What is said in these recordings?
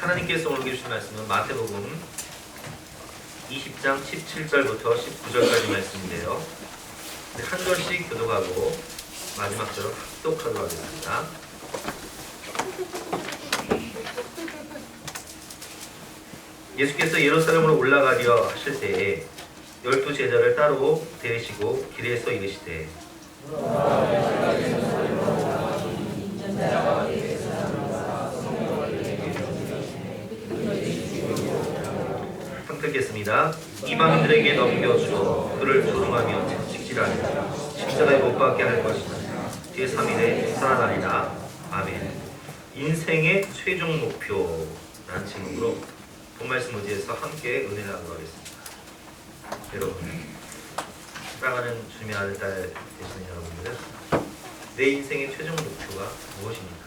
하나님께서 오늘 주신 말씀은 마태복음 20장 17절부터 19절까지 말씀인데요. 한 절씩 교독하고 마지막 절을 합독하도록 하겠습니다. 예수께서 예루살렘으로 올라가려 하실 때에 12 제자를 따로 데리시고 길에서 이르시되 읽겠습니다. 이방인들에게 넘겨주어 그를 조롱하며 채찍질하며 십자가에 못 박게 할 것이다. 제3일에 살아나리라. 아멘. 인생의 최종 목표라는 제목으로 본말씀 의지해서 함께 은혜를 나누고 하겠습니다. 여러분, 사랑하는 주님의 아들, 딸 되시는 여러분들, 내 인생의 최종 목표가 무엇입니까?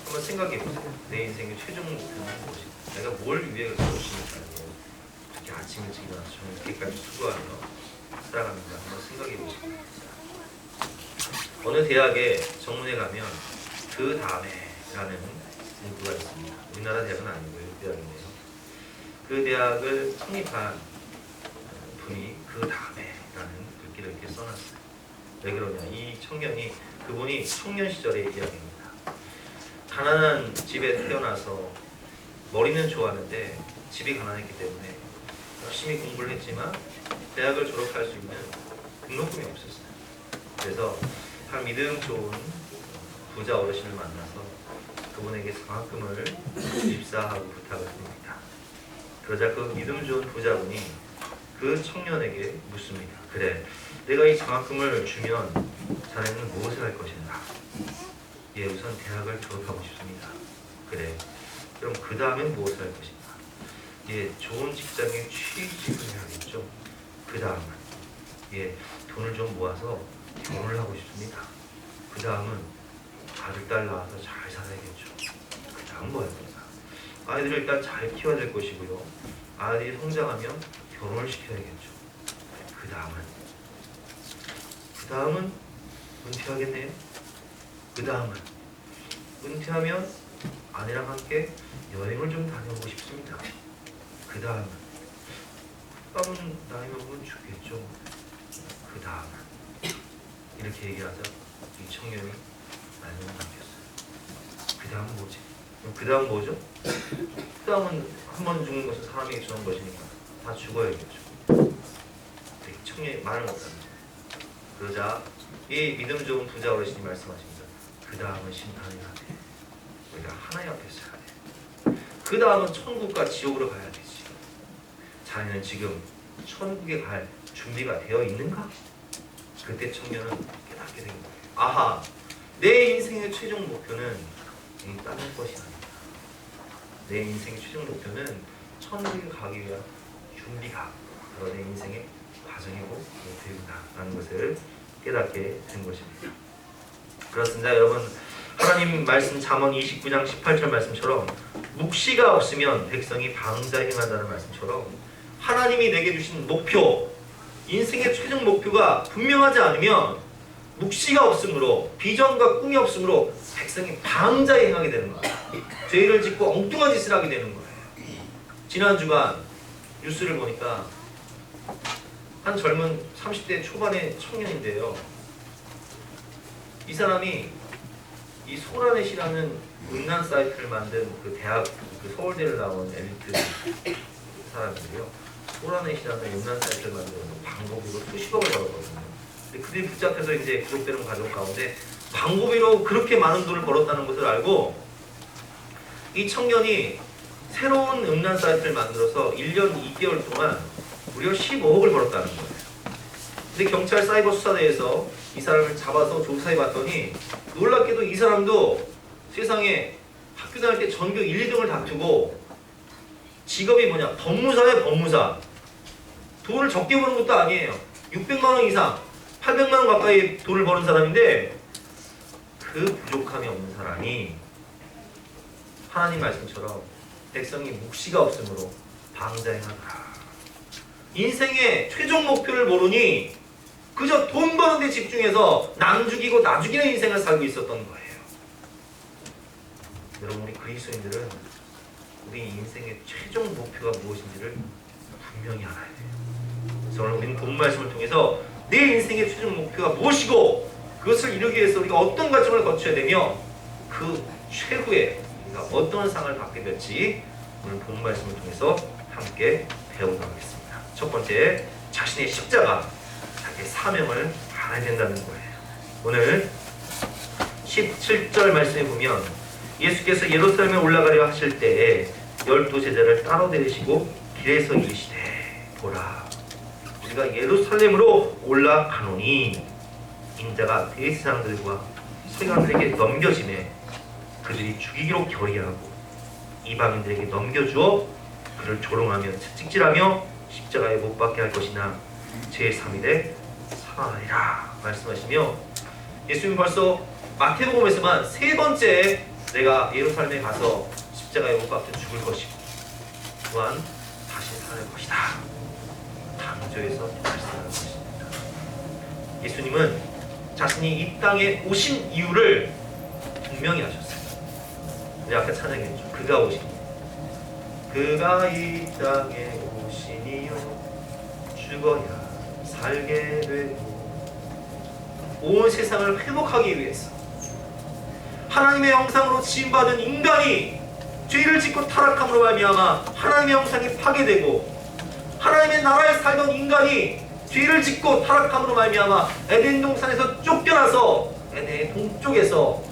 한번 생각해 보세요. 내 인생의 최종 목표는 무엇입니까? 내가 뭘 위해 그러십니까? 이렇게 아침 일찍 일어나서 저는 이렇게까지 수고하며 살아갑니다. 한번 생각해 보십시오. 어느 대학에 정문에 가면 그 다음에라는 문구가 있습니다. 우리나라 대학은 아니고 외국 대학인데요. 그 대학을 창립한 분이 그 다음에라는 글귀를 이렇게 써놨어요. 왜 그러냐? 이 청년이 그분이 청년 시절의 이야기입니다. 가난한 집에 태어나서 머리는 좋았는데 집이 가난했기 때문에 열심히 공부를 했지만 대학을 졸업할 수 있는 등록금이 없었어요. 그래서 한 믿음 좋은 부자 어르신을 만나서 그분에게 장학금을 입사하고 부탁을 합니다. 그러자 그 믿음 좋은 부자분이 그 청년에게 묻습니다. 그래, 내가 이 장학금을 주면 자네는 무엇을 할 것인가? 예, 우선 대학을 졸업하고 싶습니다. 그래, 그럼 그 다음엔 무엇을 할 것인가? 예, 좋은 직장에 취직을 해야겠죠. 그 다음은 예, 돈을 좀 모아서 결혼을 하고 싶습니다. 그 다음은 아들, 딸 낳아서 잘 살아야겠죠. 그 다음 뭐 할 건가? 아이들을 일단 잘 키워야 될 것이고요. 아이들이 성장하면 결혼을 시켜야겠죠. 그 다음은 은퇴하겠네요. 그 다음은 은퇴하면 아내랑 함께 여행을 좀 다녀보고 싶습니다. 그 다음은 나이 먹으면 죽겠죠. 그 다음은 이렇게 얘기하자 이 청년이 말문을 남겼어요. 그 다음은 뭐지? 그 다음 뭐죠? 그 다음은 한 번 죽는 것은 사람에게 주는 것이니까 다 죽어야겠죠. 이 청년이 말을 못합니다. 그러자 이 믿음 좋은 부자 어르신이 말씀하십니다. 그 다음은 심판이라 돼. 우리가 하나님 앞에 서야 돼. 그 다음은 천국과 지옥으로 가야 되지. 자네는 지금 천국에 갈 준비가 되어 있는가? 그때 청년은 깨닫게 된 거예요. 아하, 내 인생의 최종 목표는 이 다른 것이 아니다. 내 인생의 최종 목표는 천국에 가기 위한 준비가 바로 내 인생의 과정이고 목표이구나 라는 것을 깨닫게 된 것입니다. 그렇습니다. 여러분, 하나님 말씀 잠언 29장 18절 말씀처럼 묵시가 없으면 백성이 방자 행한다는 말씀처럼 하나님이 내게 주신 목표, 인생의 최종 목표가 분명하지 않으면 묵시가 없으므로 비전과 꿈이 없으므로 백성이 방자 행하게 되는 거예요. 죄를 짓고 엉뚱한 짓을 하게 되는 거예요. 지난 주간 뉴스를 보니까 한 젊은 30대 초반의 청년인데요. 이 사람이 이 소라넷이라는 음란 사이트를 만든 그 대학, 그 서울대를 나온 엘리트 사람인데요. 소라넷이라는 음란 사이트를 만드는 광고비로 수십억을 벌었거든요. 근데 그들이 붙잡혀서 이제 구속되는 과정 가운데 광고비로 그렇게 많은 돈을 벌었다는 것을 알고 이 청년이 새로운 음란 사이트를 만들어서 1년 2개월 동안 무려 15억을 벌었다는 거예요. 근데 경찰 사이버 수사대에서 이 사람을 잡아서 조사해봤더니 놀랍게도 이 사람도 세상에 학교 다닐 때 전교 1, 2등을 다투고 직업이 뭐냐? 법무사예요, 법무사. 돈을 적게 버는 것도 아니에요. 600만 원 이상, 800만 원 가까이 돈을 버는 사람인데 그 부족함이 없는 사람이 하나님 말씀처럼 백성이 묵시가 없으므로 방자행하더라. 인생의 최종 목표를 모르니 그저 돈 버는 데 집중해서 남 죽이고 나 죽이는 인생을 살고 있었던 거예요. 여러분, 우리 그리스도인들은 우리 인생의 최종 목표가 무엇인지를 분명히 알아야 돼요. 그래서 오늘 우리는 본 말씀을 통해서 내 인생의 최종 목표가 무엇이고 그것을 이루기 위해서 우리가 어떤 과정을 거쳐야 되며 그 최후에 우리가 어떤 상을 받게 될지 오늘 본 말씀을 통해서 함께 배우도록 하겠습니다. 첫 번째, 자신의 십자가, 자기의 사명을 알아야 된다는 거예요. 오늘 17절 말씀에 보면 예수께서 예루살렘에 올라가려 하실 때에 12제자를 따로 데리시고 길에서 이르시되 보라, 우리가 예루살렘으로 올라가노니 인자가 대제사장들과 서기관들에게 넘겨지매 그들이 죽이기로 결의하고 이방인들에게 넘겨주어 그를 조롱하며 채찍질하며 십자가에 못 박게 할 것이나 제3일에 살아나리라 말씀하시며, 예수님은 벌써 마태복음에서만 세 번째 내가 예루살렘에 가서 십자가에 못 박혀 죽을 것이고 또한 다시 살아날 것이다 강조해서 말씀하는 것입니다. 예수님은 자신이 이 땅에 오신 이유를 분명히 하셨어요. 우리 아까 찬양했죠. 그가 오신 이유. 그가 이 땅에 오신 이유, 죽어야 살게 되고 온 세상을 회복하기 위해서 하나님의 형상으로 지음받은 인간이 죄를 짓고 타락함으로 말미암아 하나님의 형상이 파괴되고 하나님의 나라에 살던 인간이 죄를 짓고 타락함으로 말미암아 에덴 동산에서 쫓겨나서 에덴의 동쪽에서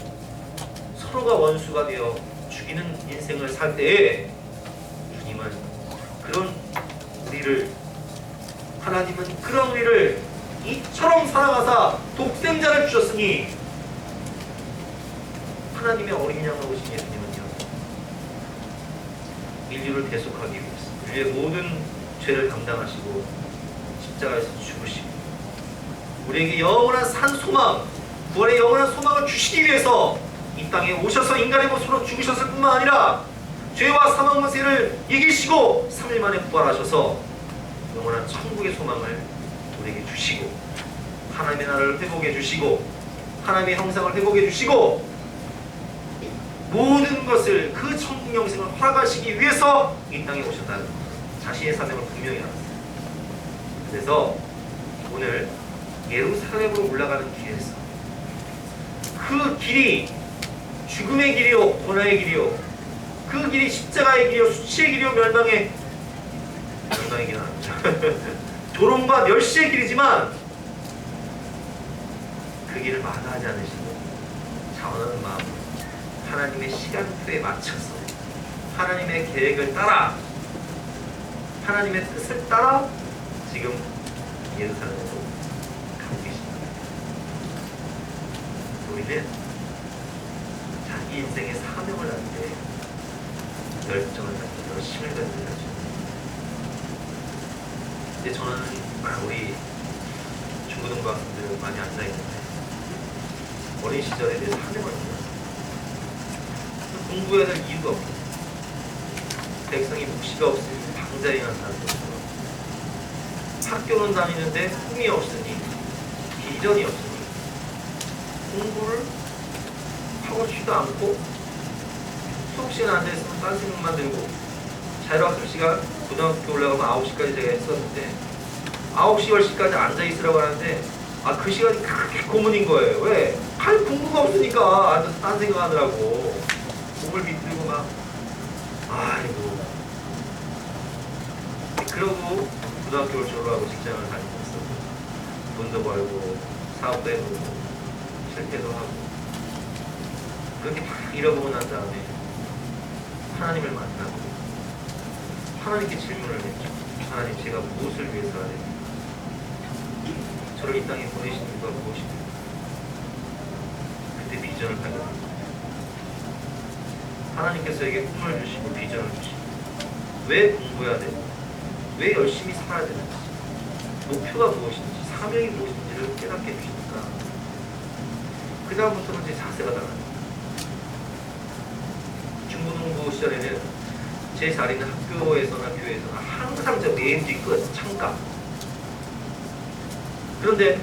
서로가 원수가 되어 죽이는 인생을 살 때에 주님은 그런 우리를, 하나님은 그런 우리를 이처럼 사랑하사 독생자를 주셨으니 하나님의 어린 양으로 오신 예수님은요, 인류를 대속하기 위해서 인류의 모든 죄를 담당하시고 십자가에서 죽으시고 우리에게 영원한 산 소망, 구원의 영원한 소망을 주시기 위해서 이 땅에 오셔서 인간의 모습으로 죽으셨을 뿐만 아니라 죄와 사망 문세를 이기시고 3일 만에 부활하셔서 영원한 천국의 소망을 우리에게 주시고 하나님의 나라를 회복해 주시고 하나님의 형상을 회복해 주시고 모든 것을 그 천국 영생을 허락하시기 위해서 이 땅에 오셨다는 것, 자신의 사명을 분명히 알았어요. 그래서 오늘 예루살렘으로 올라가는 길에서 그 길이 죽음의 길이요 고난의 길이요, 그 길이 십자가의 길이요 수치의 길이요 멸망의 길은 아니죠. 조롱과 멸시의 길이지만 그 길을 마다하지 않으시고 자원하는 마음으로 하나님의 시간표에 맞춰서 하나님의 계획을 따라 하나님의 뜻을 따라 지금 예루살렘으로 가고 계십니다. 우리는 자기 인생의 사명을 할 때 열정을 갖고 열심을 가져야죠. 근데 저는 우리 중고등부 학생들 많이 앉아있는데 어린 시절에 내 사명을 몰랐어요. 공부해야 될 이유가 없어요. 백성이 묵시가 없으니 방자행한 사람들처럼 학교는 다니는데 꿈이 없으니 비전이 없으니 공부를 하고 싶지도 않고 수업 시간에 앉아있으면 딴 생각만 들고 자율학습 시간 고등학교 올라가면 9시까지 제가 했었는데 9시, 10시까지 앉아있으라고 하는데 그 시간이 그렇게 고문인 거예요. 왜? 할 공부가 없으니까 앉아서 딴 생각하느라고 몸을 비틀고 막 아이고. 그러고 고등학교를 졸업하고 직장을 다니면서 돈도 벌고 사업도 해보고 실패도 하고 그렇게 다 잃어보고 난 다음에 하나님을 만나고 하나님께 질문을 했죠. 하나님, 제가 무엇을 위해서 해야 됩니까? 저를 이 땅에 보내신 이유가 무엇입니까? 그때 비전을 발견합니다. 하나님께서 에게 꿈을 주시고 비전을 주시고 왜 공부해야 되고 왜 열심히 살아야 되는지 목표가 무엇인지 사명이 무엇인지를 깨닫게 해주시니까 그 다음부터는 제 자세가 달라요. 중고등부 시절에는 제 자리는 학교에서나 교회에서나 항상 저 메인 뒤끝 창가. 그런데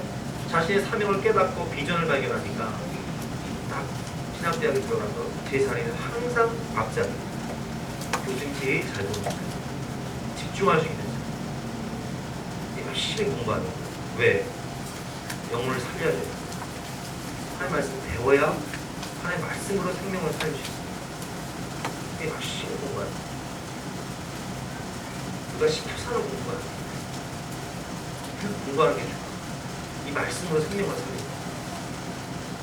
자신의 사명을 깨닫고 비전을 발견하니까 딱 신학대학에 들어가서 제 자리는 항상 앞자리. 교수님 제일 잘 보는 거예요. 집중할 수 있는 자리. 열심히 공부하는 거예요. 왜? 영혼을 살려야 돼요. 하나님 말씀 배워야 하나님 말씀으로 생명을 살릴 수 있어요. 그게 열심히 공부하는 거예요. 누가 시켜서는 공부하는 거예요. 공부하는 게 좋아. 이 말씀으로 생명을 살리고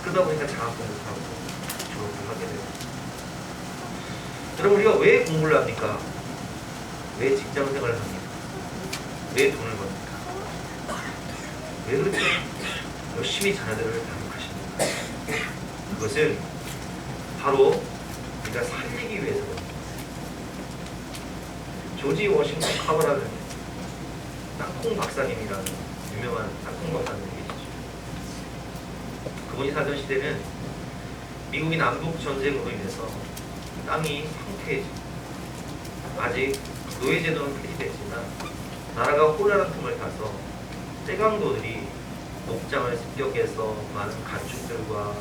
그러다 보니까 장학금도 하고 졸업을 하게 돼요. 여러분 우리가 왜 공부를 합니까? 왜 직장 생활을 합니까? 왜 돈을 법니까? 왜 그렇게 열심히 자녀들을 양육하십니까? 그것은 바로 우리가 살리기 위해서거든요. 조지 워싱턴 카버라는 땅콩 박사님이라는 유명한 땅콩 박사님이 계시죠. 그분이 살던 시대는 미국이 남북 전쟁으로 인해서 땅이 황폐해지고 아직 노예제도는 폐지됐지만 나라가 혼란한 틈을 타서 떼강도들이 목장을 습격해서 많은 가축들과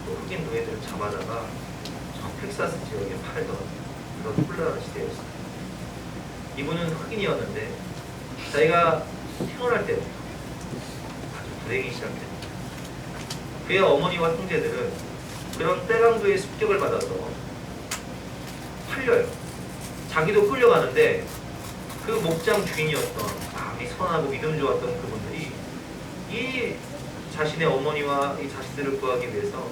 또 흑인 노예들을 잡아다가 저 텍사스 지역에 팔던 그런 혼란한 시대였어요. 이분은 흑인이었는데 자기가 태어날 때부터 아주 불행이 시작됩니다. 그의 어머니와 형제들은 그런 떼강도의 습격을 받아서 팔려요. 자기도 끌려가는데 그 목장 주인이었던 마음이 선하고 믿음 좋았던 그분들이 이 자신의 어머니와 이 자식들을 구하기 위해서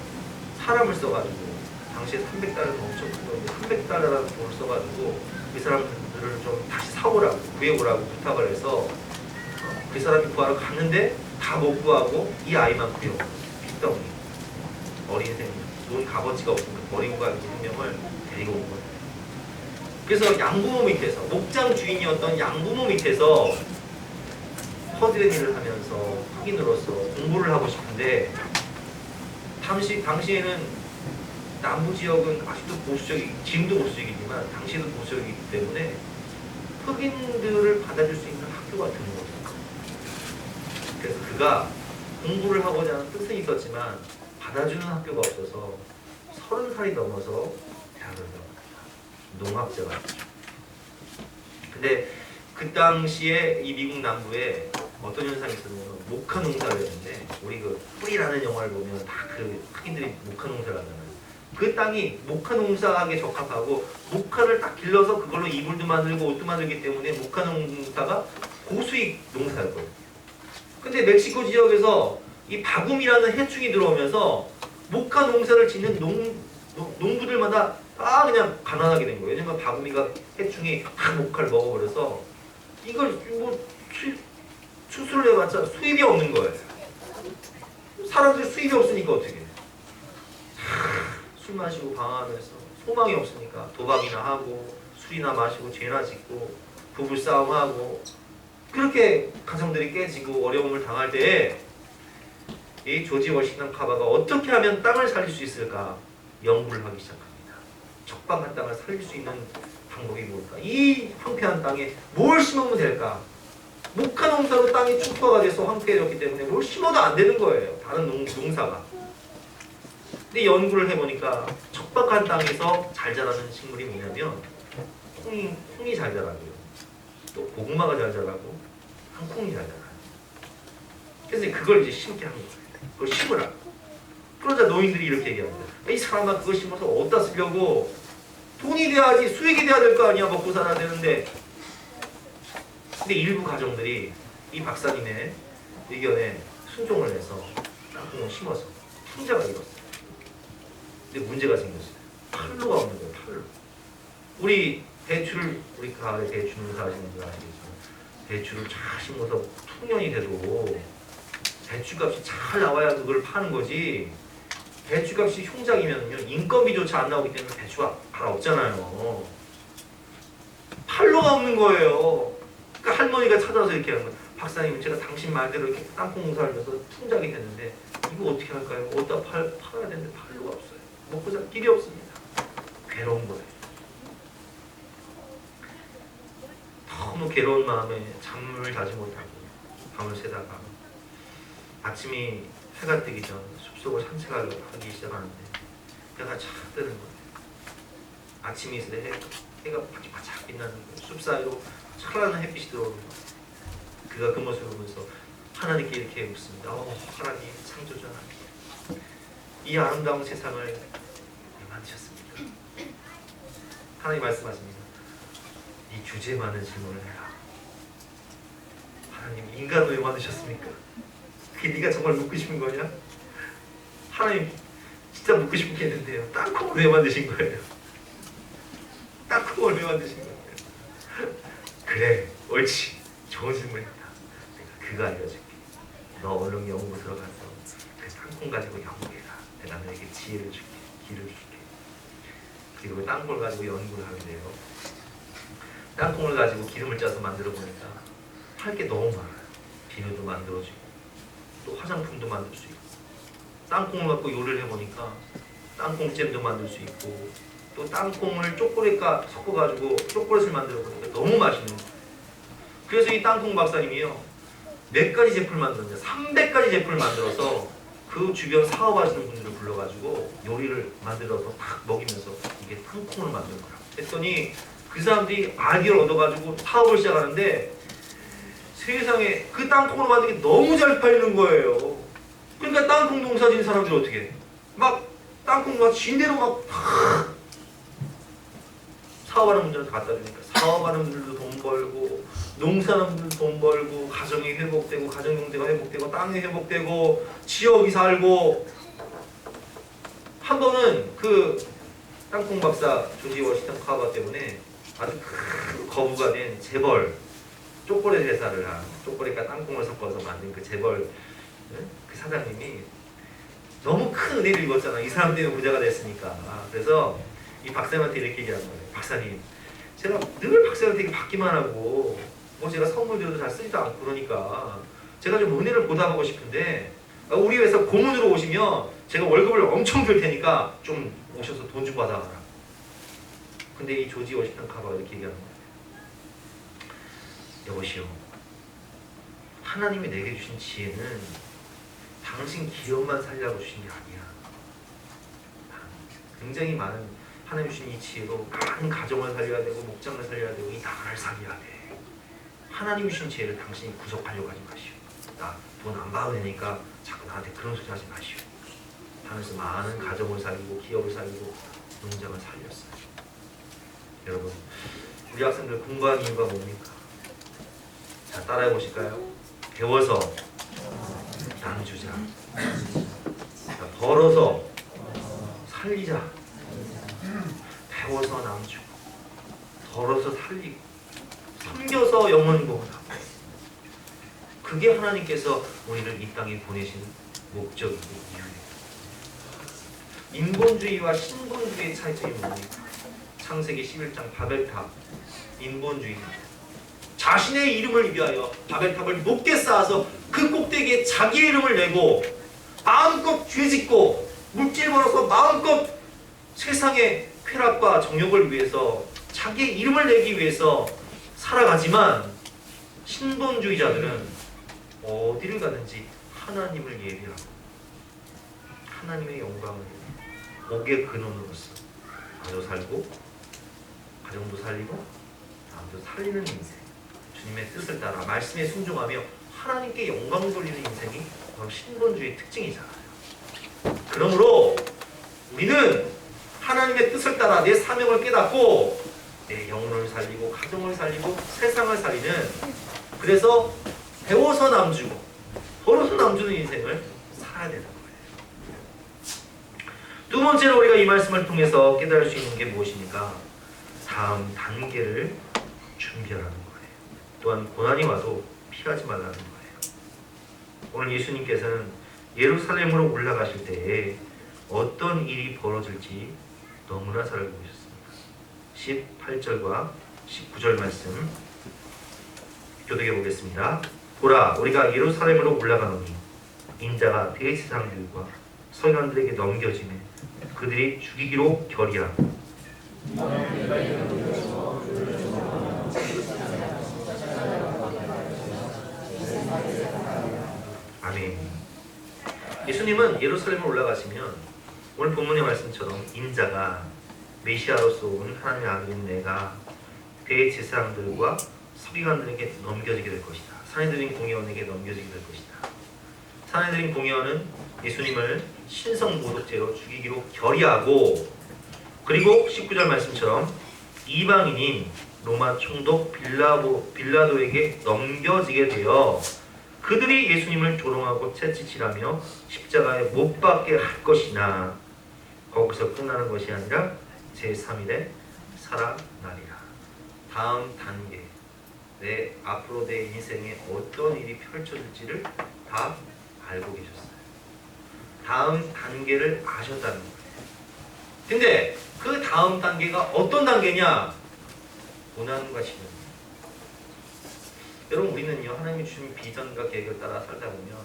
사람을 써가지고 당시에 300달러는 엄청 큰 건데 300달러라는 돈을 써가지고 그 사람들을 좀 다시 사오라고 구해오라고 부탁을 해서 그 사람이 구하러 갔는데 다 못 구하고 이 아이만 구해오고 핏덩이 어린 생명 돈 값어치가 없으니까 버리고 가는 생명을 데리고 온 거예요. 그래서 양부모 밑에서 목장 주인이었던 양부모 밑에서 허드렛 일을 하면서 흑인으로서 공부를 하고 싶은데 당시에는 남부 지역은 아직도 보수적이 지금도 보수적이지만 당시에도 보수적이기 때문에 흑인들을 받아줄 수 있는 학교가 드문 거죠. 그래서 그가 공부를 하고자 하는 뜻은 있었지만 받아주는 학교가 없어서 30살이 넘어서 대학을 들어갑니다. 농학자가 됐죠. 근데 그 당시에 이 미국 남부에 어떤 현상이 있었냐면 목화 농사를 했는데 우리 그 뿌리라는 영화를 보면 다 그 흑인들이 목화 농사를 하잖아요. 그 땅이 목화 농사하기에 적합하고 목화를 딱 길러서 그걸로 이불도 만들고 옷도 만들기 때문에 목화 농사가 고수익 농사였거든요. 근데 멕시코 지역에서 이 바굼이라는 해충이 들어오면서 목화 농사를 짓는 농부들마다 다 그냥 가난하게 된 거예요. 왜냐면 바구미가 해충이 다 목화를 먹어버려서 이걸 뭐 수술을 해봤자 수입이 없는 거예요. 사람들이 수입이 없으니까 어떻게 해? 술 마시고 방황하면서 소망이 없으니까 도박이나 하고 술이나 마시고 죄나 짓고 부부싸움하고 그렇게 가정들이 깨지고 어려움을 당할 때에 이 조지 워싱턴 카바가 어떻게 하면 땅을 살릴 수 있을까 연구를 하기 시작합니다. 척박한 땅을 살릴 수 있는 방법이 뭘까? 이 황폐한 땅에 뭘 심으면 될까? 목화 농사로 땅이 축토가 돼서 황폐해졌기 때문에 뭘 심어도 안 되는 거예요. 다른 농사가. 근데 연구를 해보니까 척박한 땅에서 잘 자라는 식물이 뭐냐면 콩이 잘 자라고요. 또 고구마가 잘 자라고 땅콩이 잘 자라요. 그래서 그걸 이제 심게 한 거예요. 그걸 심으라. 그러자 노인들이 이렇게 얘기합니다. 이 사람아 그거 심어서 어디다 쓰려고 돈이 돼야지 수익이 돼야 될 거 아니야. 먹고 살아야 되는데. 근데 일부 가정들이 이 박사님의 의견에 순종을 해서 땅콩을 심어서 풍자가 일었어요. 근데 문제가 생겼어요. 팔로가 없는 거예요. 팔로. 우리 가을에 대추 농사하시는 분 아시겠지만 대추를 잘 심어서 풍년이 돼도 대추값이 잘 나와야 그걸 파는 거지. 대추값이 흉작이면요 인건비조차 안 나오기 때문에 대추가 잘 없잖아요. 팔로가 없는 거예요. 그러니까 할머니가 찾아서 이렇게 하는 거예요. 박사님 제가 당신 말대로 이렇게 땅콩 농사하면서 풍작이 됐는데 이거 어떻게 할까요? 어디다 팔아야 되는데 팔로가 없어요. 먹고 살 길이 없습니다. 괴로운 거예요. 너무 괴로운 마음에 잠을 자지 못하고 밤을 새다가 아침이 해가 뜨기 전 숲속을 산책하기 시작하는데 해가 착 뜨는 거예요. 아침이 있을 때 해가 바짝바짝 빛나는 거예요. 숲 사이로 찬란한 햇빛이 들어오는 거예요. 그가 그 모습을 보면서 하나님께 이렇게 묻습니다. 하나님, 창조주 하나님, 이 아름다운 세상을 왜 만드셨습니까? 하나님 말씀하십니다. 이 주제 많은 질문을 해라. 하나님, 인간을 왜 만드셨습니까? 그게 네가 정말 묻고 싶은 거냐? 하나님, 진짜 묻고 싶겠는데요. 땅콩을 왜 만드신 거예요? 땅콩을 왜 만드신 거예요? 그래, 옳지. 좋은 질문이다. 내가 그거 알려줄게. 너 얼른 연구 들어가서 그 땅콩 가지고 연구해라. 내가 너에게 지혜를 줄게. 길을 줄게. 그리고 그 땅콩을 가지고 연구를 하게 돼요. 땅콩을 가지고 기름을 짜서 만들어 보니까 할 게 너무 많아요. 비누도 만들어지고 또 화장품도 만들 수 있고, 땅콩을 갖고 요리를 해보니까 땅콩잼도 만들 수 있고, 또 땅콩을 초콜릿과 섞어가지고 초콜릿을 만들어 보니까 너무 맛있는 거예요. 그래서 이 땅콩 박사님이요, 몇 가지 제품을 만들었냐, 300가지 제품을 만들어서 그 주변 사업하시는 분들을 불러가지고 요리를 만들어서 딱 먹이면서 이게 땅콩을 만든 거야. 했더니 그 사람들이 아이디어를 얻어가지고 사업을 시작하는데 세상에 그 땅콩을 만든 게 너무 잘 팔리는 거예요. 그러니까 땅콩 농사 지은 사람들이 어떻게 해? 막 땅콩 막 진대로 막 사업하는 분들한테 갖다 주니까 사업하는 분들도 돈 벌고, 농사하는 분들도 돈 벌고, 가정이 회복되고, 가정 경제가 회복되고, 땅이 회복되고, 지역이 살고. 한 번은 그 땅콩 박사 조지 워싱턴 카버 때문에 아주 큰 거부가 된 재벌, 초콜릿 회사를 한, 초콜릿과 땅콩을 섞어서 만든 그 재벌 그 사장님이 너무 큰 은혜를 입었잖아. 이 사람 때문에 부자가 됐으니까. 그래서 이 박사님한테 이렇게 얘기한 거예요. 박사님, 제가 늘 박사님한테 받기만 하고 뭐 제가 선물 드려도 잘 쓰지도 않고 그러니까 제가 좀 은혜를 보답하고 싶은데 우리 회사 고문으로 오시면 제가 월급을 엄청 줄 테니까 좀 오셔서 돈 좀 받아가라. 근데 이 조지 워싱턴 카버가 이렇게 얘기하는 거예요. 여보시오, 하나님이 내게 주신 지혜는 당신 기업만 살려고 주신 게 아니야. 굉장히 많은 하나님 주신 이 지혜로 많은 가정을 살려야 되고, 목장을 살려야 되고, 이 나라를 살려야 돼. 하나님 주신 지혜를 당신이 구속하려고 하지 마시오. 나 돈 안 받아도 되니까 자꾸 나한테 그런 소리 하지 마시오. 하면서 많은 가정을 살리고, 기업을 살리고, 농장을 살렸어요. 여러분, 우리 학생들 공부하는 이유가 뭡니까? 자, 따라해 보실까요? 배워서 나눠주자. 자, 벌어서 살리자. 배워서 나눠주고, 벌어서 살리고, 섬겨서 영혼 구원하고. 그게 하나님께서 우리를 이 땅에 보내신 목적이고 이유예요. 인본주의와 신본주의의 차이점이 뭡니까? 창세기 11장 바벨탑, 인본주의. 자신의 이름을 위하여 바벨탑을 높게 쌓아서 그 꼭대기에 자기 이름을 내고 마음껏 죄짓고 물질 벌어서 마음껏 세상의 쾌락과 정욕을 위해서 자기의 이름을 내기 위해서 살아가지만, 신본주의자들은 어디를 가든지 하나님을 예비하고 하나님의 영광을 목의 근원으로서 나도 살고 가정도 살리고 남도 살리는 인생, 주님의 뜻을 따라 말씀에 순종하며 하나님께 영광 돌리는 인생이 바로 신본주의의 특징이잖아요. 그러므로 우리는 하나님의 뜻을 따라 내 사명을 깨닫고 내 영혼을 살리고 가정을 살리고 세상을 살리는, 그래서 배워서 남주고 벌어서 남주는 인생을 살아야 되는 거예요. 두 번째로 우리가 이 말씀을 통해서 깨달을 수 있는 게 무엇입니까? 다음 단계를 준비하라는 거예요. 또한 고난이 와도 피하지 말라는 거예요. 오늘 예수님께서는 예루살렘으로 올라가실 때에 어떤 일이 벌어질지 너무나 잘 알고 계셨습니다. 18절과 19절 말씀 교독해 보겠습니다. 보라, 우리가 예루살렘으로 올라가노니 인자가 대제사장들과 서기관들에게 넘겨지매 그들이 죽이기로 결의하고 아멘. 예수님은 예루살렘에 올라가시면 오늘 본문의 말씀처럼 인자가 메시아로서 온 하나님의 아들인 내가 대제사장들과 서기관들에게 넘겨지게 될 것이다. 사내들인 공의원에게 넘겨지게 될 것이다. 사내들인 공의원은 예수님을 신성 모독죄로 죽이기로 결의하고, 그리고 19절 말씀처럼 이방인인 로마 총독 빌라도에게 넘겨지게 되어 그들이 예수님을 조롱하고 채찍질하며 십자가에 못 박게 할 것이나 거기서 끝나는 것이 아니라 제3일에 살아나리라. 다음 단계, 내 앞으로 내 인생에 어떤 일이 펼쳐질지를 다 알고 계셨어요. 다음 단계를 아셨다는 거예요. 근데 그 다음 단계가 어떤 단계냐? 고난과 시련. 여러분, 우리는요, 하나님이 주신 비전과 계획을 따라 살다 보면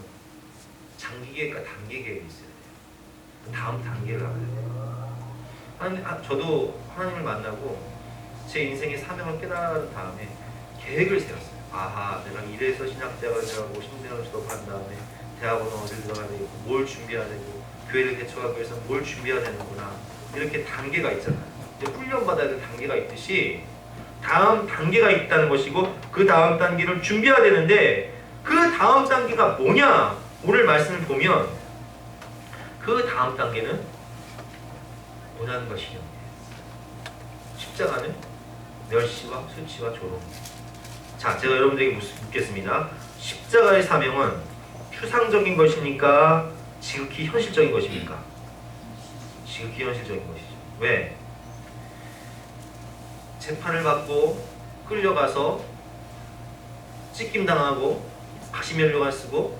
장기 계획과 단기 계획이 있어요. 다음 단계를 알아야 돼요. 저도 하나님을 만나고 제 인생의 사명을 깨달은 다음에 계획을 세웠어요. 아하, 내가 이래서 신학대학을 들어가고 신대학을 졸업한 다음에 대학원은 어딜 들어가야 되고 뭘 준비해야 되고 교회를 개척하기 위해서 뭘 준비해야 되는구나. 이렇게 단계가 있잖아요. 훈련받아야 될 단계가 있듯이 다음 단계가 있다는 것이고, 그 다음 단계를 준비해야 되는데 그 다음 단계가 뭐냐? 오늘 말씀을 보면 그 다음 단계는 고난과 시련이에요. 십자가는 멸시와 수치와 조롱. 자, 제가 여러분들에게 묻겠습니다. 십자가의 사명은 추상적인 것입니까? 지극히 현실적인 것입니까? 지극히 현실적인 것이죠. 왜? 재판을 받고 끌려가서 찢김 당하고 가시면류관 쓰고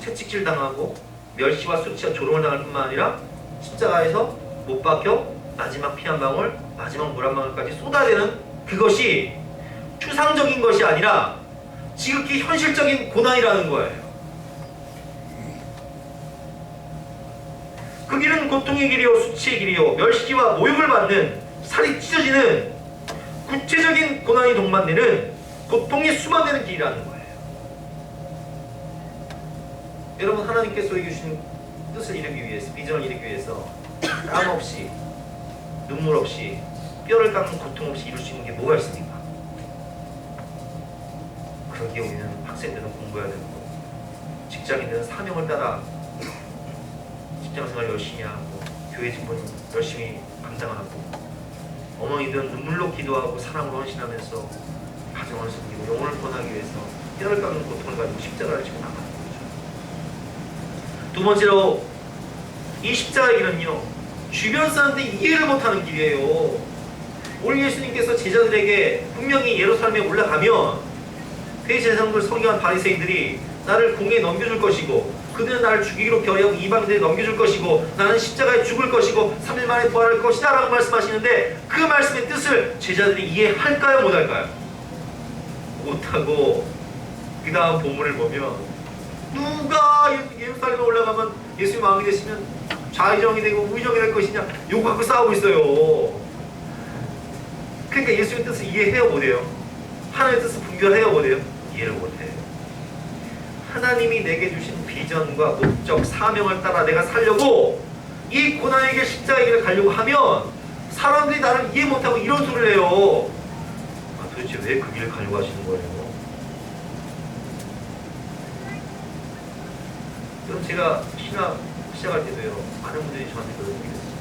채찍질 당하고 멸시와 수치와 조롱을 당할 뿐만 아니라 십자가에서 못 박혀 마지막 피 한 방울, 마지막 물 한 방울까지 쏟아내는 그것이 추상적인 것이 아니라 지극히 현실적인 고난이라는 거예요. 그 길은 고통의 길이요, 수치의 길이요, 멸시와 모욕을 받는, 살이 찢어지는 구체적인 고난이 동반되는 고통이 수반되는 길이라는 거예요. 여러분, 하나님께서 우리에게 주신 뜻을 이루기 위해서, 비전을 이루기 위해서 땀 없이, 눈물 없이, 뼈를 깎는 고통 없이 이룰 수 있는 게 뭐가 있습니까? 그러기에 우리는 학생들은 공부해야 되고, 직장인들은 사명을 따라 직장생활 열심히 하고, 교회 직분 열심히 감당하고, 어머니들은 눈물로 기도하고 사랑으로 헌신하면서 가정을 섬기고 영혼을 구원하기 위해서 뼈를 깎는 고통을 가지고 십자가를 지고 나가는 거죠. 두 번째로, 이 십자가의 길은요, 주변 사람들이 이해를 못하는 길이에요. 오늘 예수님께서 제자들에게 분명히 예루살렘에 올라가면 대제사장들, 서기관, 바리새인들이 나를 공에 넘겨줄 것이고, 그들은 나를 죽이기로 결의하고 이방인들에 넘겨줄 것이고, 나는 십자가에 죽을 것이고 3일 만에 부활할 것이다 라고 말씀하시는데, 그 말씀의 뜻을 제자들이 이해할까요, 못할까요? 못하고 그 다음 본문을 보면 누가 예루살렘에 올라가면 예수님 마음이 되시면 좌의정이 되고 우의정이 될 것이냐, 요거 갖고 싸우고 있어요. 그러니까 예수님의 뜻을 이해해요, 못해요? 하나님의 뜻을 분별해요, 못해요? 이해를 못해요. 하나님이 내게 주신 비전과 목적, 사명을 따라 내가 살려고 이 고난의 길, 십자가의 길을 가려고 하면 사람들이 나를 이해 못하고 이런 소리를 해요. 도대체 왜 그 길을 가려고 하시는 거예요? 여러분, 제가 신학 시작할 때도요, 많은 분들이 저한테 그런 얘기를 했어요.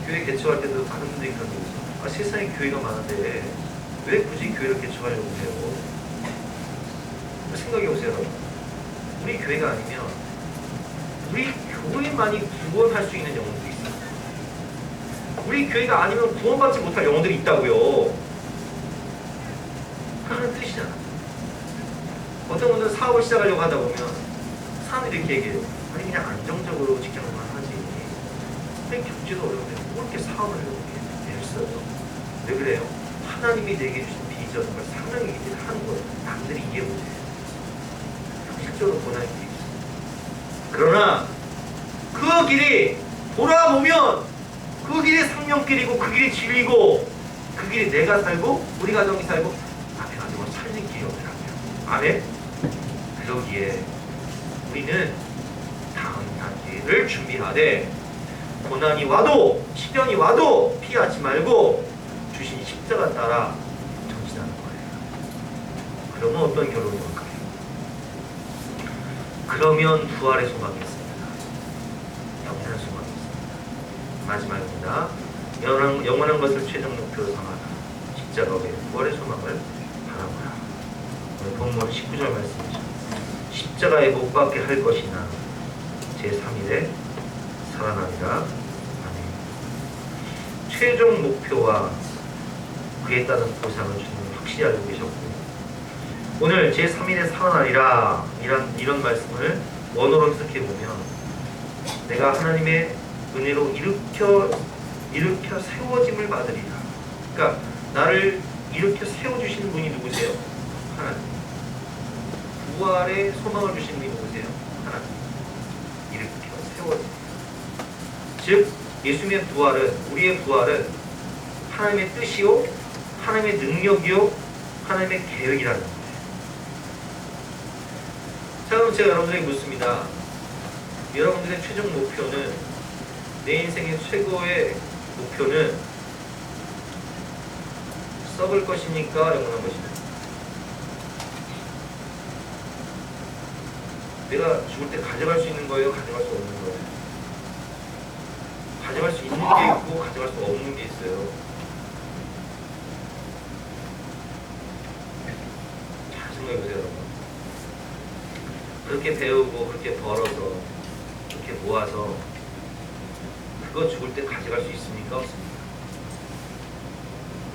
교회 개척할 때도 많은 분들이 그런 얘기를 했어요. 세상에 교회가 많은데 왜 굳이 교회를 개척하려고 해요? 생각해보세요. 우리 교회가 아니면 우리 교회만이 구원할 수 있는 영혼들이 있어요. 우리 교회가 아니면 구원받지 못할 영혼들이 있다고요. 하나님 뜻이잖아. 어떤 분들은 사업을 시작하려고 하다 보면 사람들이 이렇게 얘기해요. 아니, 그냥 안정적으로 직장만 하지. 근데 경제도 어려운데 뭐 이렇게 사업을 이렇게 애써요? 왜 그래요? 하나님이 내게 주신 비전과 사명이기 때문에 하는 거예요. 남들이 이해 못해요. 실제로 고난이 길이 있어요. 그러나 그 길이 돌아보면 그 길이 생명길이고, 그 길이 진리고, 그 길이 내가 살고 우리 가정이 살고 남의 가정을 살리는 길이었더라고요. 아멘? 그러기에 우리는 다음 단계를 준비하되, 고난이 와도 시련이 와도 피하지 말고 주신 십자가 따라 전진하는 거예요. 그러면 어떤 결론이 올까요? 그러면 부활의 소망이 있습니다. 영원한 소망이 있습니다. 마지막입니다. 영원한 것을 최종 목표로 삼아라. 십자가 외에 부활의 소망을 바라보라. 오늘 본문 19절 말씀이죠. 십자가에 못 박게 할 것이나 제3일에 살아나리라. 아멘. 최종 목표와 그에 따른 보상을 주님은 확실히 알고 계셨고, 오늘 제3일에 살아나리라 이런 말씀을 원어로 해석해 보면 내가 하나님의 은혜로 일으켜 세워짐을 받으리라. 그러니까 나를 일으켜 세워주시는 분이 누구세요? 하나님. 부활의 소망을 주신 분이 누구세요? 하나님. 일으켜 세워짐. 즉 예수님의 부활은, 우리의 부활은 하나님의 뜻이요, 하나님의 능력이요, 하나님의 계획이라는 거예요. 자, 그럼 제가 여러분들에게 묻습니다. 여러분들의 최종 목표는, 내 인생의 최고의 목표는 썩을 것입니까? 영원한 것입니까? 내가 죽을 때 가져갈 수 있는 거예요? 가져갈 수 없는 거예요? 가져갈 수 있는 게 있고 가져갈 수 없는 게 있어요. 잘 생각해보세요, 여러분. 그렇게 배우고 그렇게 벌어서 그렇게 모아서 그거 죽을 때 가져갈 수 있습니까? 없습니까?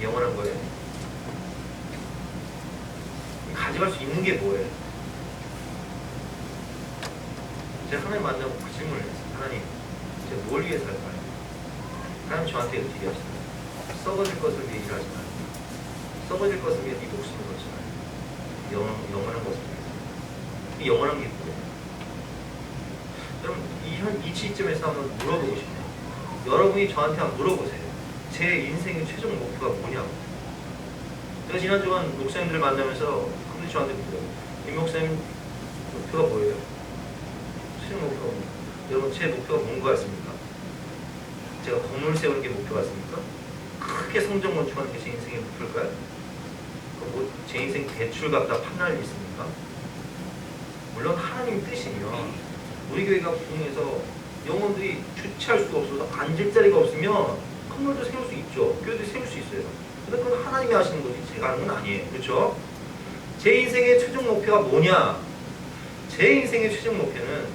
영원한 거예요. 가져갈 수 있는 게 뭐예요? 제가 하나님 만나고 그 질문을 했어요. 하나님, 제가 뭘 위해 살까요? 하나님 저한테 이렇게 얘기하시더라고요. 썩어질 것을 위해 일하지 말고, 썩어질 것을 위해 네 목숨을 걸지 말고, 영원한 것을 위해서. 이 영원한 게 뭐예요? 여러분, 이 시점에서 한번 물어보고 싶어요. 여러분이 저한테 한번 물어보세요. 제 인생의 최종 목표가 뭐냐고. 제가 지난주간 목사님들 만나면서 근데 저한테 물어요. 이 목사님 목표가 뭐예요? 최종 목표가 뭐예요? 여러분, 제 목표가 뭔 것 같습니까? 제가 건물 세우는 게 목표 같습니까? 크게 성전 건축하는 게 제 인생의 목표일까요? 뭐 제 인생 대출 갖다 판단할 일 있습니까? 물론 하나님 뜻이면 우리 교회가 부흥해서 영혼들이 주체할 수가 없어서 앉을 자리가 없으면 건물도 세울 수 있죠. 교회도 세울 수 있어요. 근데 그건 하나님이 하시는 거지 제가 하는 건 아니에요. 그렇죠? 제 인생의 최종 목표가 뭐냐? 제 인생의 최종 목표는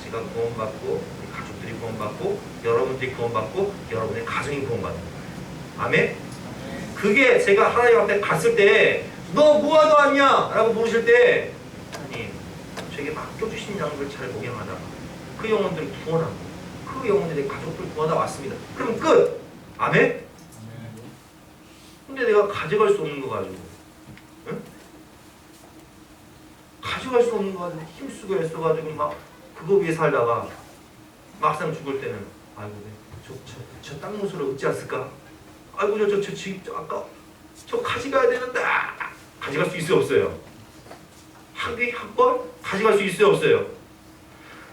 제가 구원받고 우리 가족들이 구원받고 여러분들이 구원받고 여러분의 가정이 구원받는 거예요. 아멘? 그게 제가 하나님 앞에 갔을 때 너 뭐하러 왔냐? 라고 물으실 때 하나님, 저에게 맡겨주신 양을 잘 목양하다가 그 영혼들을 구원하고 그 영혼들의 가족들 구원하다 왔습니다. 그럼 끝! 아멘? 근데 내가 가져갈 수 없는 거 가지고, 응? 가져갈 수 없는 거 가지고 힘쓰고 애써가지고 막 그거 위해 살다가 막상 죽을 때는 아이고 저 땅 문서를 얻지 않았을까? 아이고 저 아까 저 가져가야 되는데 가져갈 수 있어요 없어요? 학벌 가져갈 수 있어요 없어요?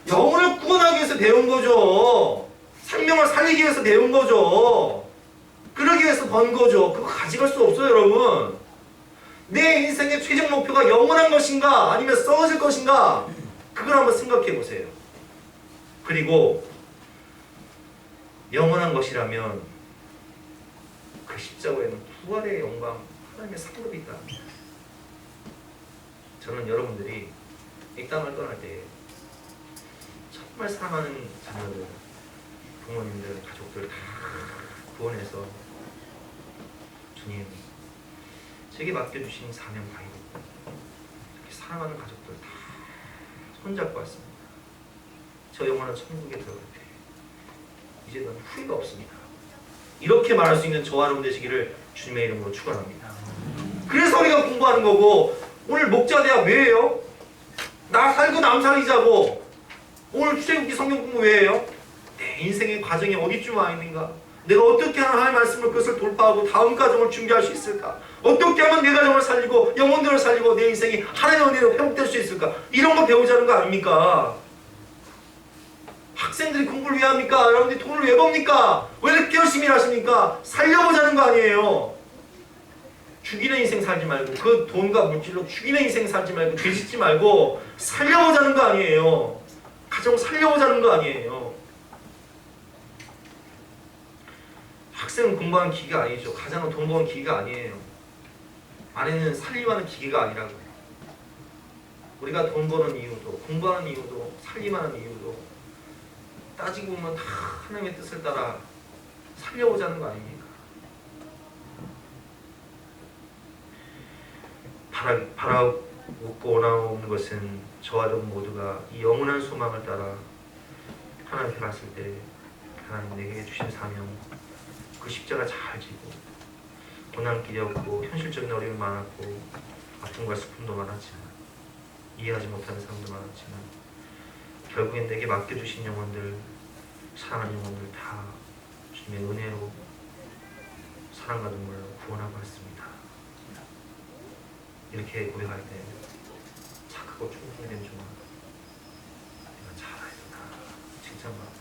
영혼을 구원하기 위해서 배운 거죠. 생명을 살리기 위해서 배운 거죠. 그러기 위해서 번 거죠. 그거 가져갈 수 없어요 여러분. 내 인생의 최종 목표가 영원한 것인가 아니면 썩어질 것인가, 그걸 한번 생각해 보세요. 그리고 영원한 것이라면 그 십자가에는 부활의 영광, 하나님의 상급이 있다. 저는 여러분들이 이 땅을 떠날 때 정말 사랑하는 자녀들, 부모님들, 가족들 다 구원해서 주님 제게 맡겨주신 사명 다이고 이렇게 사랑하는 가족들 다 손잡고 왔습니다. 저 영원한 천국에 들어갈 때 이제 넌 후회가 없습니다. 이렇게 말할 수 있는 저와 여러분 되시기를 주님의 이름으로 축원합니다. 그래서 우리가 공부하는 거고, 오늘 목자대학 왜 해요? 나 살고 남 살리자고. 오늘 출애굽기 성경 공부 왜 해요? 내 인생의 과정이 어디쯤 와 있는가? 내가 어떻게 하면 하나님의 말씀을 그것을 돌파하고 다음 가정을 준비할 수 있을까? 어떻게 하면 내 가정을 살리고 영혼들을 살리고 내 인생이 하나님의 은혜로 회복될 수 있을까? 이런 거 배우자는 거 아닙니까? 학생들이 공부를 왜 합니까? 여러분들이 돈을 왜 법니까? 왜 이렇게 열심히 하십니까? 살려보자는 거 아니에요. 죽이는 인생 살지 말고 그 돈과 물질로 죽이는 인생 살지 말고 죄짓지 말고 살려보자는 거 아니에요. 가정 살려보자는 거 아니에요. 학생은 공부하는 기계가 아니죠. 가정은 돈 버는 기계가 아니에요. 아내는 살림하는 기계가 아니라고요. 우리가 돈 버는 이유도 공부하는 이유도 살림하는 이유도 따지고 보면 다 하나님의 뜻을 따라 살려보자는 거 아닙니까? 바라고 원하는 것은 저와 여러분 모두가 이 영원한 소망을 따라 하나님께 갔을 때 하나님 내게 주신 사명 그 십자가 잘 지고 고난길이 없고 현실적인 어려움이 많았고 아픔과 슬픔도 많았지만 이해하지 못하는 사람도 많았지만 결국엔 내게 맡겨주신 영혼들 사랑하는 영혼들 다 주님의 은혜로 사랑과 눈물로 구원하고 왔습니다. 이렇게 고백할 때 착하고 충성된 종아 내가 잘하였다 칭찬받고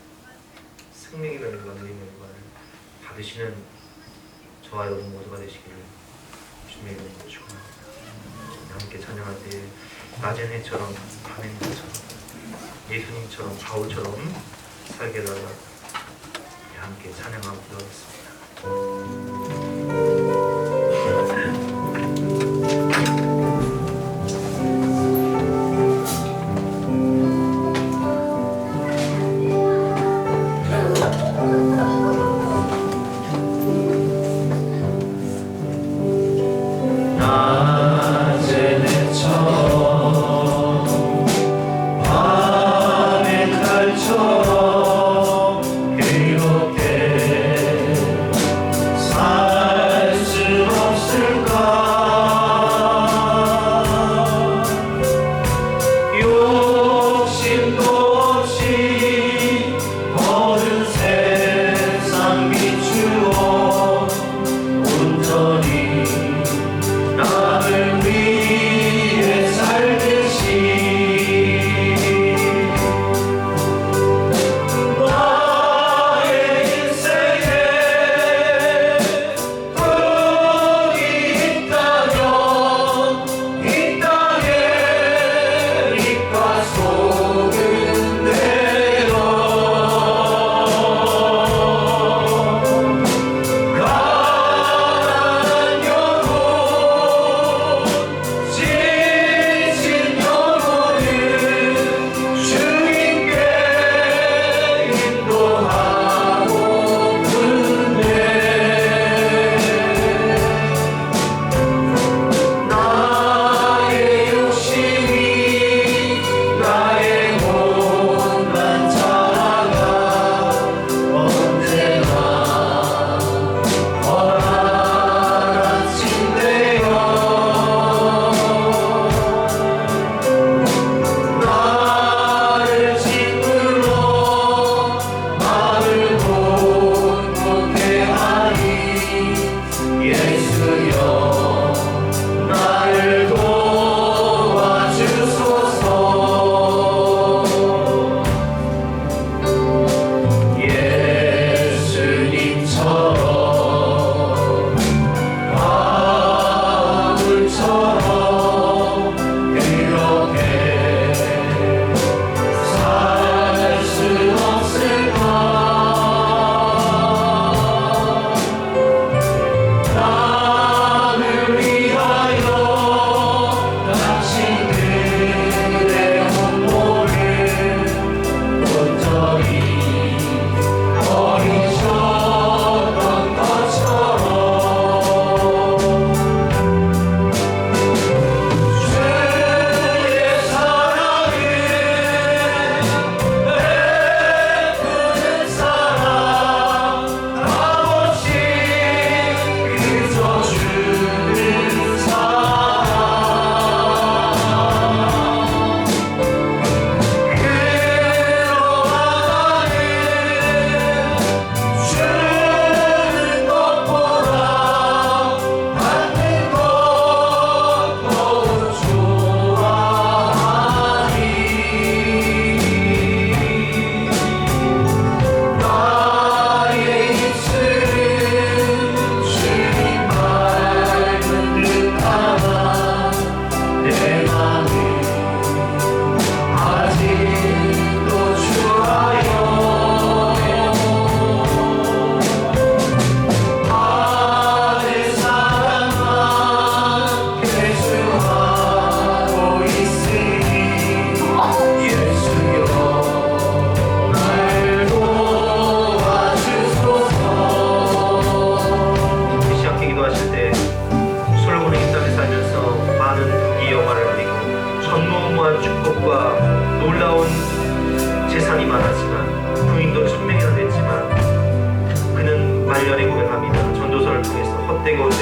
승리의 면과 누림의 면과를 받으시는 저와 여러분 모두가 되시기를 주님의 이름으로 축원합니다. 함께 찬양할 때 낮은 해처럼 밤의 것처럼 예수님처럼 바울처럼 살게 달라 함께 찬양하고 기도하겠습니다.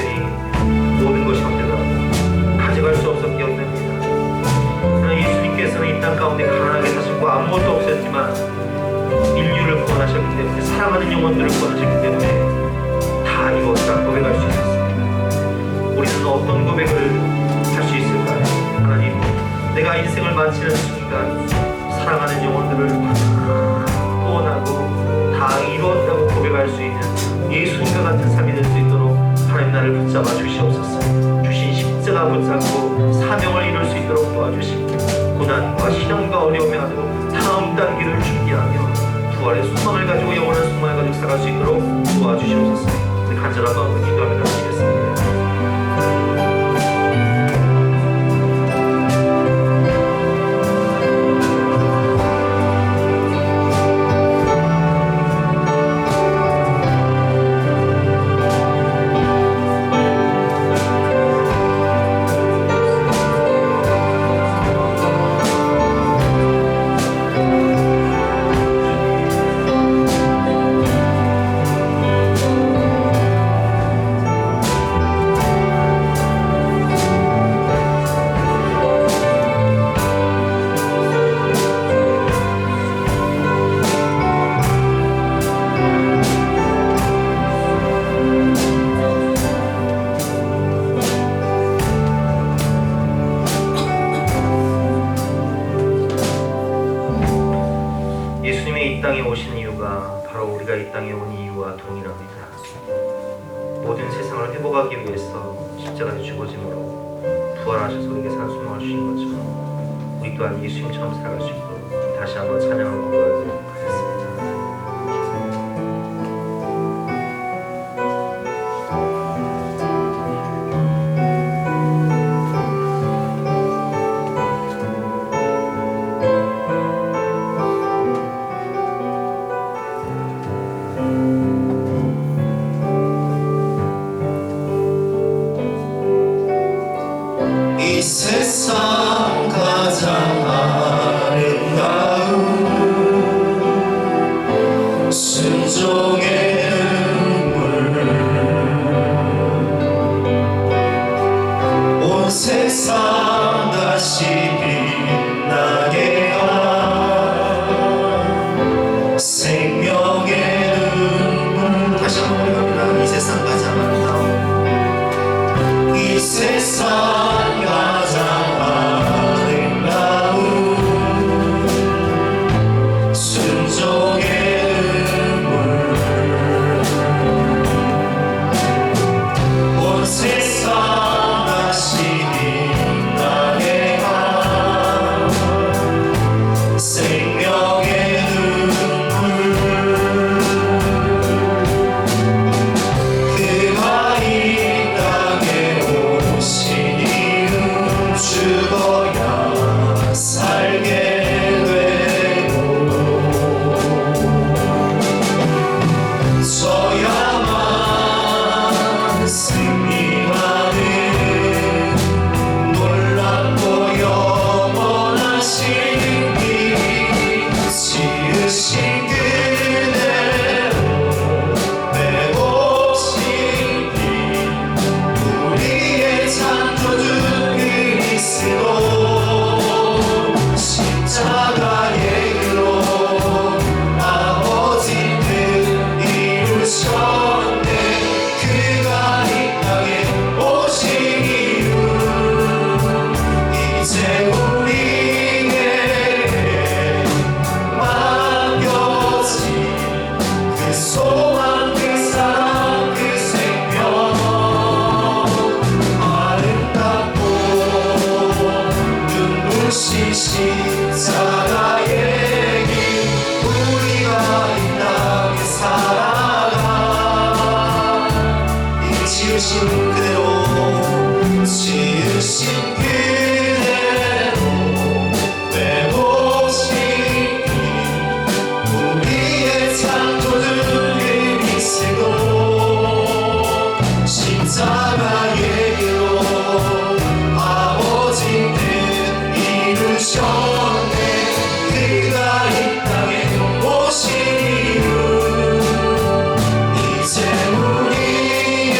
완전히 모든 것이 헛되더라도 가져갈 수 없었기 때문입니다. 그러나 예수님께서는 이 땅 가운데 가난하게 사셨고 아무것도 없었지만 인류를 구원하셨기 때문에, 사랑하는 영혼들을 구원하셨기 때문에 다 이루었다 고백할 수 있었습니다. 우리는 어떤 고백을 할 수 있을까요? 하나님, 내가 인생을 마치는 순간 사랑하는 영혼들을 구원하고 다 이루었다고 고백할 수 있는 예수님과 같은 삶이 될 수 있도록 하나님 나를 붙잡아 주시옵소서. 주신 십자가 붙잡고 사명을 이룰 수 있도록 도와주시고, 고난과 시련과 어려움에 하도 다음 단계를 준비하며 부활의 소망을 가지고 영원한 소망을 가지고 살아갈 수 있도록 도와주시옵소서. 간절한 마음으로 기도하며 나가시겠습니다. 예수님이 이 땅에 오신 이유가 바로 우리가 이 땅에 온 이유와 동일합니다. 모든 세상을 회복하기 위해서 십자가에 죽어짐으로 부활하셔서 우리에게 산 소망을 주신 것처럼 우리 또한 예수님처럼 살아갈 수 있도록 다시 한번 찬양하고 고백하도록 하겠습니다. 이 세상 가장 아름다운 순종의 눈물, 온 세상 다시 빛나게 한 생명의 눈물. 다시 한번 고백합니다. 이 세상 가장 아름다운, 이 세상 이제 우리에게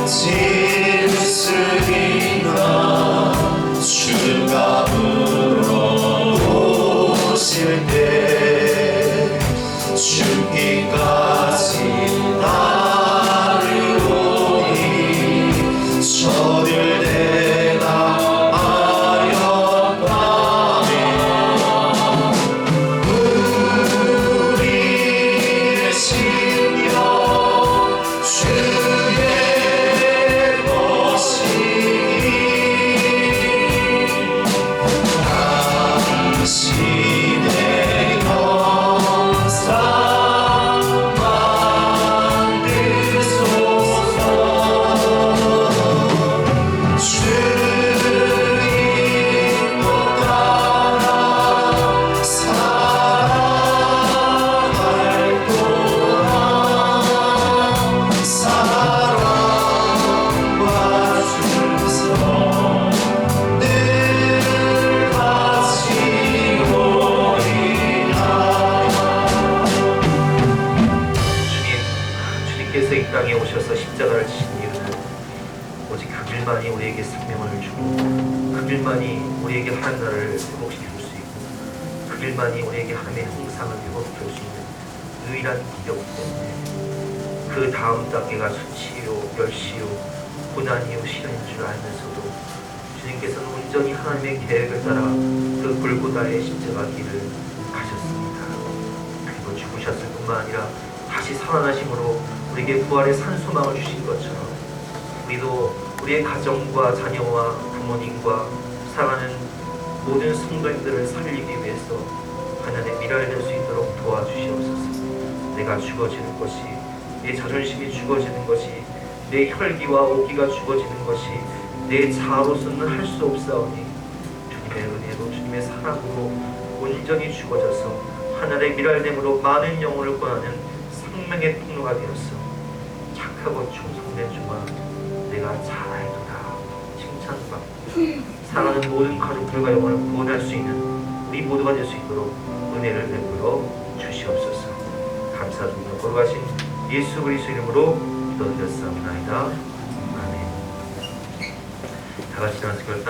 짐승이나 주감으로 오실 때 죽기까지 나를 오니 저들 대답하였다네. 우리의 심령 주의 것이니 당신의 영상 만드소서. 주님도 따라 살아갈 동안 사랑과 주소 늘 같이 오리라. 주님께서 이 땅에 오셔서 십자가를 지신 이유는 오직 그 길만이 우리에게 생명을 주고 그 길만이 우리에게 하나님 나라를 회복시켜 줄 수 있고 그 길만이 우리에게 하나님의 형상을 회복시켜 줄 수 있는 유일한 길이었기 때문에 그 다음 단계가 수치요, 멸시요, 고난이요, 시련인 줄 알면서도 주님께서는 온전히 하나님의 계획을 따라 그 골고다의 십자가 길을 가셨습니다. 그리고 죽으셨을 뿐만 아니라 다시 살아나심으로 우리에게 부활의 산소망을 주신 것처럼 우리도 우리의 가정과 자녀와 부모님과 사랑하는 모든 성도님들을 살리기 위해서 하나님의 미랄이 될 수 있도록 도와주시옵소서. 내가 죽어지는 것이, 내 자존심이 죽어지는 것이, 내 혈기와 오기가 죽어지는 것이 내 자아로서는 할 수 없사오니 주님의 은혜로 주님의 사랑으로 온전히 죽어져서 하늘의 미랄됨으로 많은 영혼을 권하는 생명의 통로가 되었어. 착하고 충성된 주가 내가 잘하였도다 칭찬받고 사랑하는 모든 가족들과 영혼을 구원할 수 있는 우리 모두가 될 수 있도록 은혜를 베풀어 주시옵소서. 감사드리며 거룩하신 예수 그리스도 이름으로 기도드렸사옵나이다. 아멘. 다 같이 나와서 결단